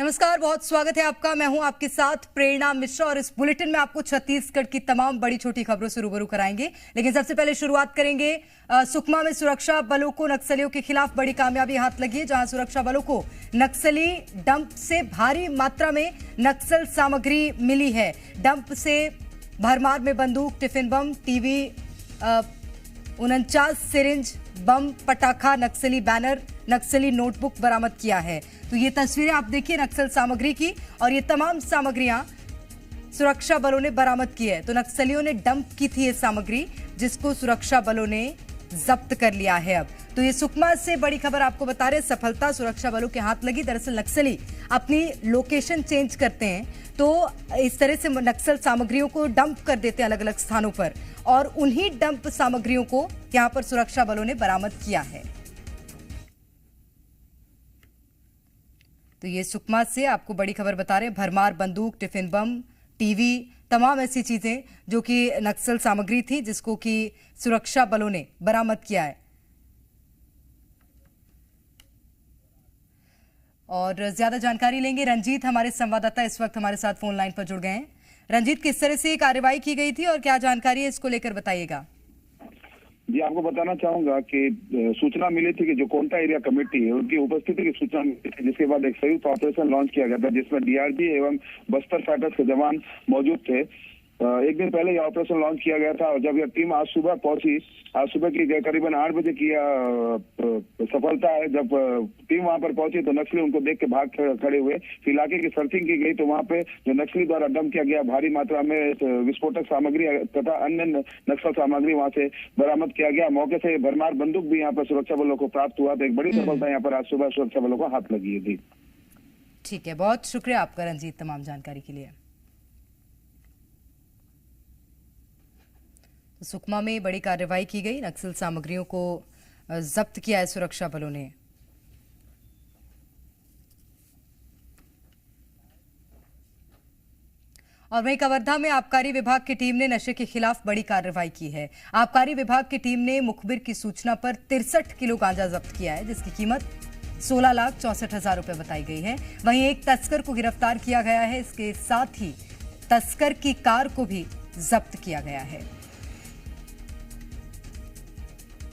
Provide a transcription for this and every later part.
नमस्कार, बहुत स्वागत है आपका। मैं हूं आपके साथ प्रेरणा मिश्रा और इस बुलेटिन में आपको छत्तीसगढ़ की तमाम बड़ी छोटी खबरों से रूबरू कराएंगे। लेकिन सबसे पहले शुरुआत करेंगे सुकमा में सुरक्षा बलों को नक्सलियों के खिलाफ बड़ी कामयाबी हाथ लगी है, जहां सुरक्षा बलों को नक्सली डंप से भारी मात्रा में नक्सल सामग्री मिली है। डंप से भरमार में बंदूक, टिफिन बम, टीवी, 49 सिरिंज, बम, पटाखा, नक्सली बैनर, नक्सली नोटबुक बरामद किया है। तो ये तस्वीरें आप देखिए नक्सल सामग्री की, और ये तमाम सामग्रियां सुरक्षा बलों ने बरामद की है। तो नक्सलियों ने डंप की थी ये सामग्री, जिसको सुरक्षा बलों ने जब्त कर लिया है। अब तो ये सुकमा से बड़ी खबर आपको बता रहे, सफलता सुरक्षा बलों के हाथ लगी। दरअसल नक्सली अपनी लोकेशन चेंज करते हैं, तो इस तरह से नक्सल सामग्रियों को डंप कर देते हैं अलग अलग स्थानों पर, और उन्हीं डंप सामग्रियों को यहां पर सुरक्षा बलों ने बरामद किया है। तो ये सुकमा से आपको बड़ी खबर बता रहे हैं। भरमार बंदूक, टिफिन बम, टीवी, तमाम ऐसी चीजें जो कि नक्सल सामग्री थी, जिसको कि सुरक्षा बलों ने बरामद किया है। और ज्यादा जानकारी लेंगे, रंजीत हमारे संवाददाता इस वक्त हमारे साथ फोन लाइन पर जुड़ गए हैं। रंजीत, किस तरह से कार्रवाई की गई थी और क्या जानकारी है, इसको लेकर बताइएगा। जी, आपको बताना चाहूंगा कि सूचना मिली थी कि जो कोंटा एरिया कमेटी है उनकी उपस्थिति की सूचना मिली थी, जिसके बाद एक संयुक्त ऑपरेशन लॉन्च किया गया था, जिसमें डीआरजी एवं बस्तर फाइटर्स के जवान मौजूद थे। एक दिन पहले यह ऑपरेशन लॉन्च किया गया था, और जब यह टीम आज सुबह पहुंची, आज सुबह की करीबन 8 बजे की सफलता है। जब टीम वहां पर पहुंची तो नक्सली उनको देख के भाग खड़े हुए। इलाके की सर्चिंग की गई तो वहां पे जो नक्सली द्वारा डंप किया गया भारी मात्रा में विस्फोटक सामग्री तथा अन्य नक्सल सामग्री वहां से बरामद किया गया। मौके से भरमार बंदूक भी यहाँ पर सुरक्षा बलों को प्राप्त हुआ। तो एक बड़ी सफलता यहाँ पर आज सुबह सुरक्षा बलों को हाथ लगी है। ठीक है, बहुत शुक्रिया आपका रंजीत तमाम जानकारी के लिए। सुकमा में बड़ी कार्रवाई की गई, नक्सल सामग्रियों को जब्त किया है सुरक्षा बलों ने। और वहीं कवर्धा में आबकारी विभाग की टीम ने नशे के खिलाफ बड़ी कार्रवाई की है। आबकारी विभाग की टीम ने मुखबिर की सूचना पर 63 किलो गांजा जब्त किया है, जिसकी कीमत 16,64,000 रुपए बताई गई है। वहीं एक तस्कर को गिरफ्तार किया गया है। इसके साथ ही तस्कर की कार को भी जब्त किया गया है।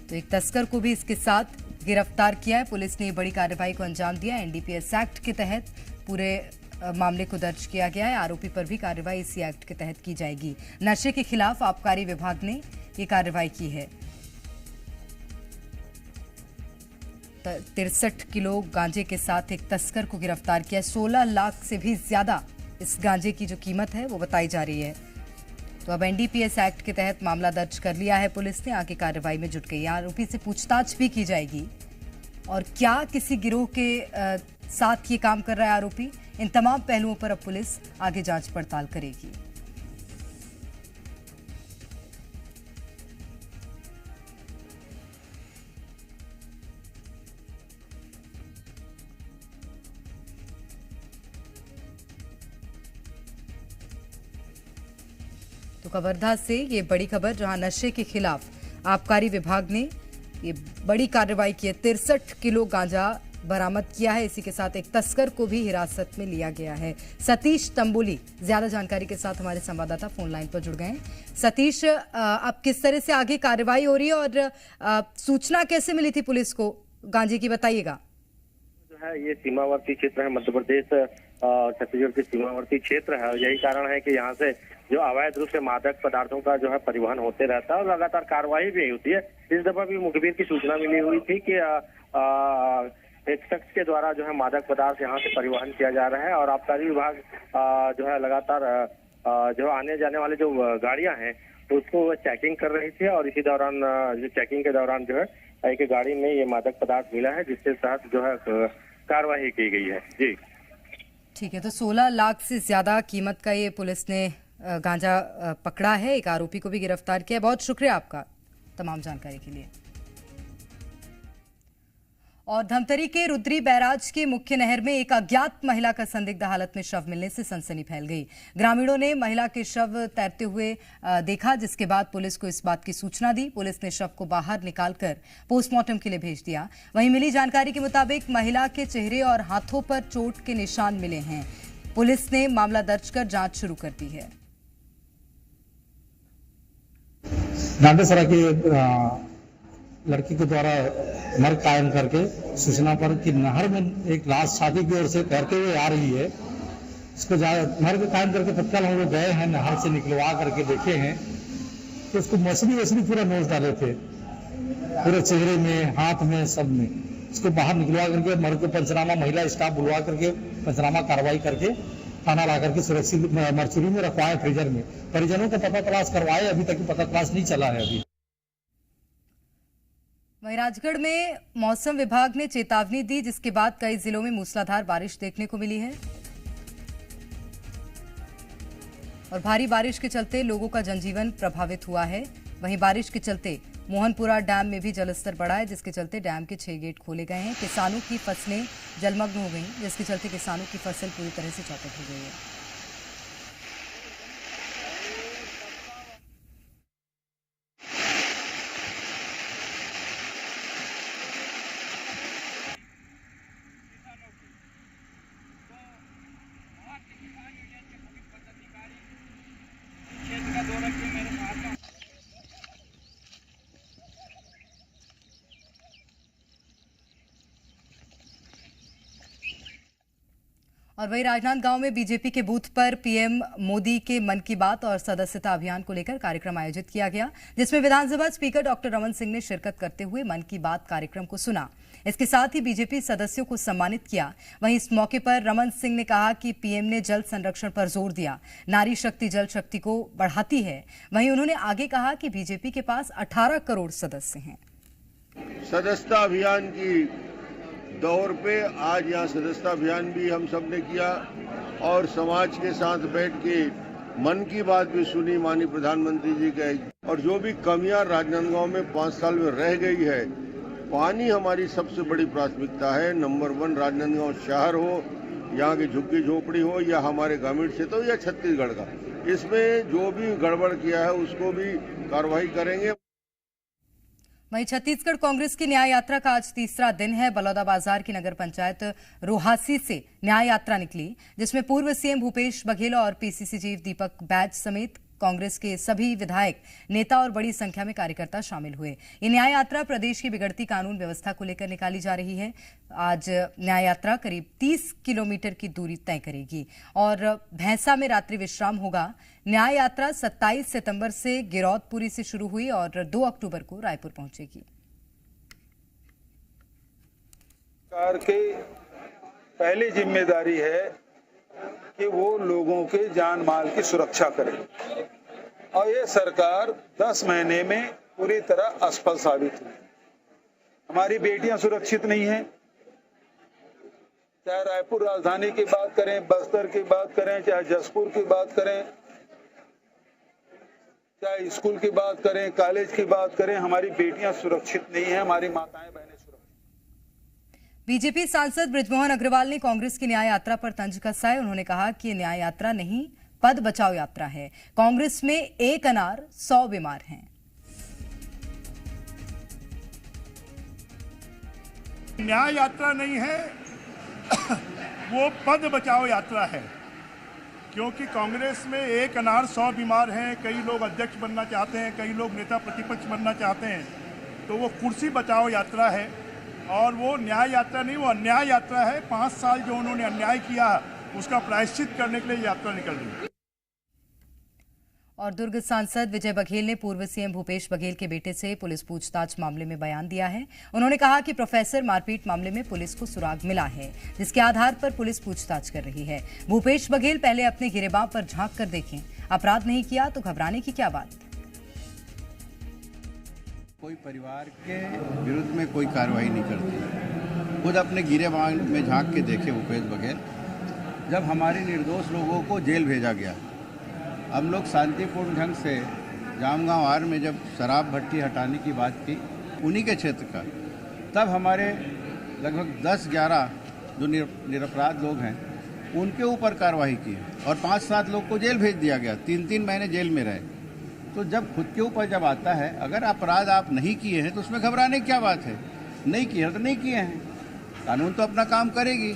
तो एक तस्कर को भी इसके साथ गिरफ्तार किया है। पुलिस ने बड़ी कार्रवाई को अंजाम दिया। एनडीपीएस एक्ट के तहत पूरे मामले को दर्ज किया गया है। आरोपी पर भी कार्रवाई इसी एक्ट के तहत की जाएगी। नशे के खिलाफ आबकारी विभाग ने ये कार्रवाई की है। 63 किलो गांजे के साथ एक तस्कर को गिरफ्तार किया। 16 लाख से भी ज्यादा इस गांजे की जो कीमत है वो बताई जा रही है। तो अब एनडीपीएस एक्ट के तहत मामला दर्ज कर लिया है पुलिस ने, आगे कार्रवाई में जुट गई। आरोपी से पूछताछ भी की जाएगी, और क्या किसी गिरोह के साथ ये काम कर रहा है आरोपी, इन तमाम पहलुओं पर अब पुलिस आगे जांच पड़ताल करेगी। तो कवर्धा से ये बड़ी खबर, जहां नशे के खिलाफ आबकारी विभाग ने ये बड़ी कार्रवाई की है। 63 किलो गांजा बरामद किया है। इसी के साथ एक तस्कर को भी हिरासत में लिया गया है। सतीश तंबोली ज्यादा जानकारी के साथ हमारे संवाददाता फोन लाइन पर जुड़ गए हैं। सतीश, अब किस तरह से आगे कार्रवाई हो रही है और सूचना कैसे मिली थी पुलिस को गांजे की, बताइएगा। जो है ये सीमावर्ती क्षेत्र है, मध्य प्रदेश छत्तीसगढ़ के सीमावर्ती क्षेत्र है, और यही कारण है कि यहाँ से जो अवैध रूप से मादक पदार्थों का जो है परिवहन होते रहता है और लगातार कार्रवाई भी होती है। इस दफा भी मुखबिर की सूचना मिली हुई थी कि एक शख्स के द्वारा जो है मादक पदार्थ यहाँ से परिवहन किया जा रहा है, और आबकारी विभाग जो है लगातार जो आने जाने वाले जो गाड़ियां हैं उसको चेकिंग कर रही थी, और इसी दौरान जो चेकिंग के दौरान जो है एक गाड़ी में ये मादक पदार्थ मिला है, जिसके साथ जो है कार्रवाई की गई है। जी ठीक है, तो 16 लाख से ज्यादा कीमत का ये पुलिस ने गांजा पकड़ा है। एक आरोपी को भी गिरफ्तार किया। बहुत शुक्रिया आपका तमाम जानकारी के लिए। और धमतरी के रुद्री बैराज के मुख्य नहर में एक अज्ञात महिला का संदिग्ध हालत में शव मिलने से सनसनी फैल गई। ग्रामीणों ने महिला के शव तैरते हुए देखा, जिसके बाद पुलिस को इस बात की सूचना दी। पुलिस ने शव को बाहर निकालकर पोस्टमार्टम के लिए भेज दिया। वहीं मिली जानकारी के मुताबिक महिला के चेहरे और हाथों पर चोट के निशान मिले हैं। पुलिस ने मामला दर्ज कर जांच शुरू कर दी है। नाटेसरा के लड़की के द्वारा मर्ग कायम करके सूचना पर कि नहर में एक लाश शादी की ओर से तैरते हुए आ रही है, इसको मर्ग कायम करके तत्काल हम लोग गए हैं, नहर से निकलवा करके देखे हैं तो उसको मछली पूरा नोच डाले थे, पूरे चेहरे में, हाथ में, सब में। इसको बाहर निकलवा करके मर्ग को पंचनामा महिला स्टाफ बुलवा करके पंचनामा कार्रवाई करके थाना ला करके सुरक्षित मर्चुरी में रखवाए, फ्रीजर में। परिजनों को पता तलाश करवाए, अभी तक पता तलाश नहीं चला है। अभी वहीं राजगढ़ में मौसम विभाग ने चेतावनी दी, जिसके बाद कई जिलों में मूसलाधार बारिश देखने को मिली है और भारी बारिश के चलते लोगों का जनजीवन प्रभावित हुआ है। वहीं बारिश के चलते मोहनपुरा डैम में भी जलस्तर बढ़ा है, जिसके चलते डैम के 6 गेट खोले गए हैं। किसानों की फसलें जलमग्न हो गई, जिसके चलते किसानों की फसल पूरी तरह से चौपट हो गई है। और वही राजनांदगांव में बीजेपी के बूथ पर पीएम मोदी के मन की बात और सदस्यता अभियान को लेकर कार्यक्रम आयोजित किया गया, जिसमें विधानसभा स्पीकर डॉक्टर रमन सिंह ने शिरकत करते हुए मन की बात कार्यक्रम को सुना। इसके साथ ही बीजेपी सदस्यों को सम्मानित किया। वहीं इस मौके पर रमन सिंह ने कहा कि पीएम ने जल संरक्षण पर जोर दिया, नारी शक्ति जल शक्ति को बढ़ाती है। वहीं उन्होंने आगे कहा कि बीजेपी के पास 18 करोड़ सदस्य हैं। सदस्यता अभियान की दौर पे आज यहाँ सदस्यता अभियान भी हम सब ने किया और समाज के साथ बैठ के मन की बात भी सुनी माननीय प्रधानमंत्री जी के। और जो भी कमियां राजनांदगांव में 5 साल में रह गई है, पानी हमारी सबसे बड़ी प्राथमिकता है। नंबर 1 राजनांदगांव शहर हो, यहाँ की झुग्गी झोपड़ी हो या हमारे ग्रामीण क्षेत्र हो या छत्तीसगढ़ का, इसमें जो भी गड़बड़ किया है उसको भी कार्रवाई करेंगे। वहीं छत्तीसगढ़ कांग्रेस की न्याय यात्रा का आज तीसरा दिन है। बलौदाबाजार की नगर पंचायत रोहासी से न्याय यात्रा निकली, जिसमें पूर्व सीएम भूपेश बघेल और पीसीसी चीफ दीपक बैज समेत कांग्रेस के सभी विधायक, नेता और बड़ी संख्या में कार्यकर्ता शामिल हुए। ये न्याय यात्रा प्रदेश की बिगड़ती कानून व्यवस्था को लेकर निकाली जा रही है। आज न्याय यात्रा करीब 30 किलोमीटर की दूरी तय करेगी और भैंसा में रात्रि विश्राम होगा। न्याय यात्रा 27 सितंबर से गिरौदपुरी से शुरू हुई और 2 अक्टूबर को रायपुर पहुंचेगी। सरकार की पहली जिम्मेदारी है कि वो लोगों के जान माल की सुरक्षा करे और ये सरकार 10 महीने में पूरी तरह असफल साबित हुई। हमारी बेटियां सुरक्षित नहीं हैं, चाहे रायपुर राजधानी की बात करें, बस्तर की बात करें, चाहे जसपुर की बात करें, चाहे स्कूल की बात करें, कॉलेज की बात करें, हमारी बेटियां सुरक्षित नहीं है, हमारी माताएं बहनें सुरक्षित। बीजेपी सांसद बृजमोहन अग्रवाल ने कांग्रेस की न्याय यात्रा पर तंज कसा है। उन्होंने कहा कि ये न्याय यात्रा नहीं, पद बचाओ यात्रा है। कांग्रेस में 1 अनार 100 बीमार हैं। न्याय यात्रा नहीं है, वो पद बचाओ यात्रा है, क्योंकि कांग्रेस में 1 अनार 100 बीमार हैं। कई लोग अध्यक्ष बनना चाहते हैं, कई लोग नेता प्रतिपक्ष बनना चाहते हैं, तो वो कुर्सी बचाओ यात्रा है और वो न्याय यात्रा नहीं, वो अन्याय यात्रा है। 5 साल जो उन्होंने अन्याय किया उसका प्रायश्चित करने के लिए यात्रा निकल रही है। और दुर्ग सांसद विजय बघेल ने पूर्व सीएम भूपेश बघेल के बेटे से पुलिस पूछताछ मामले में बयान दिया है। उन्होंने कहा कि प्रोफेसर मारपीट मामले में पुलिस को सुराग मिला है, जिसके आधार पर पुलिस पूछताछ कर रही है। भूपेश बघेल पहले अपने गिरेबां पर झांक कर देखें, अपराध नहीं किया तो घबराने की क्या बात। कोई परिवार के विरुद्ध में कोई कार्रवाई नहीं करती, खुद अपने गिरेबां में झांक के देखे भूपेश बघेल। जब हमारे निर्दोष लोगों को जेल भेजा गया, हम लोग शांतिपूर्ण ढंग से जामगांव आर में जब शराब भट्टी हटाने की बात की उन्हीं के क्षेत्र का, तब हमारे लगभग 10-11 जो निरपराध लोग हैं उनके ऊपर कार्रवाई की और 5-7 लोग को जेल भेज दिया गया, 3-3 महीने जेल में रहे। तो जब खुद के ऊपर जब आता है, अगर अपराध आप नहीं किए हैं तो उसमें घबराने की क्या बात है? नहीं किए तो नहीं किए हैं, कानून तो अपना काम करेगी।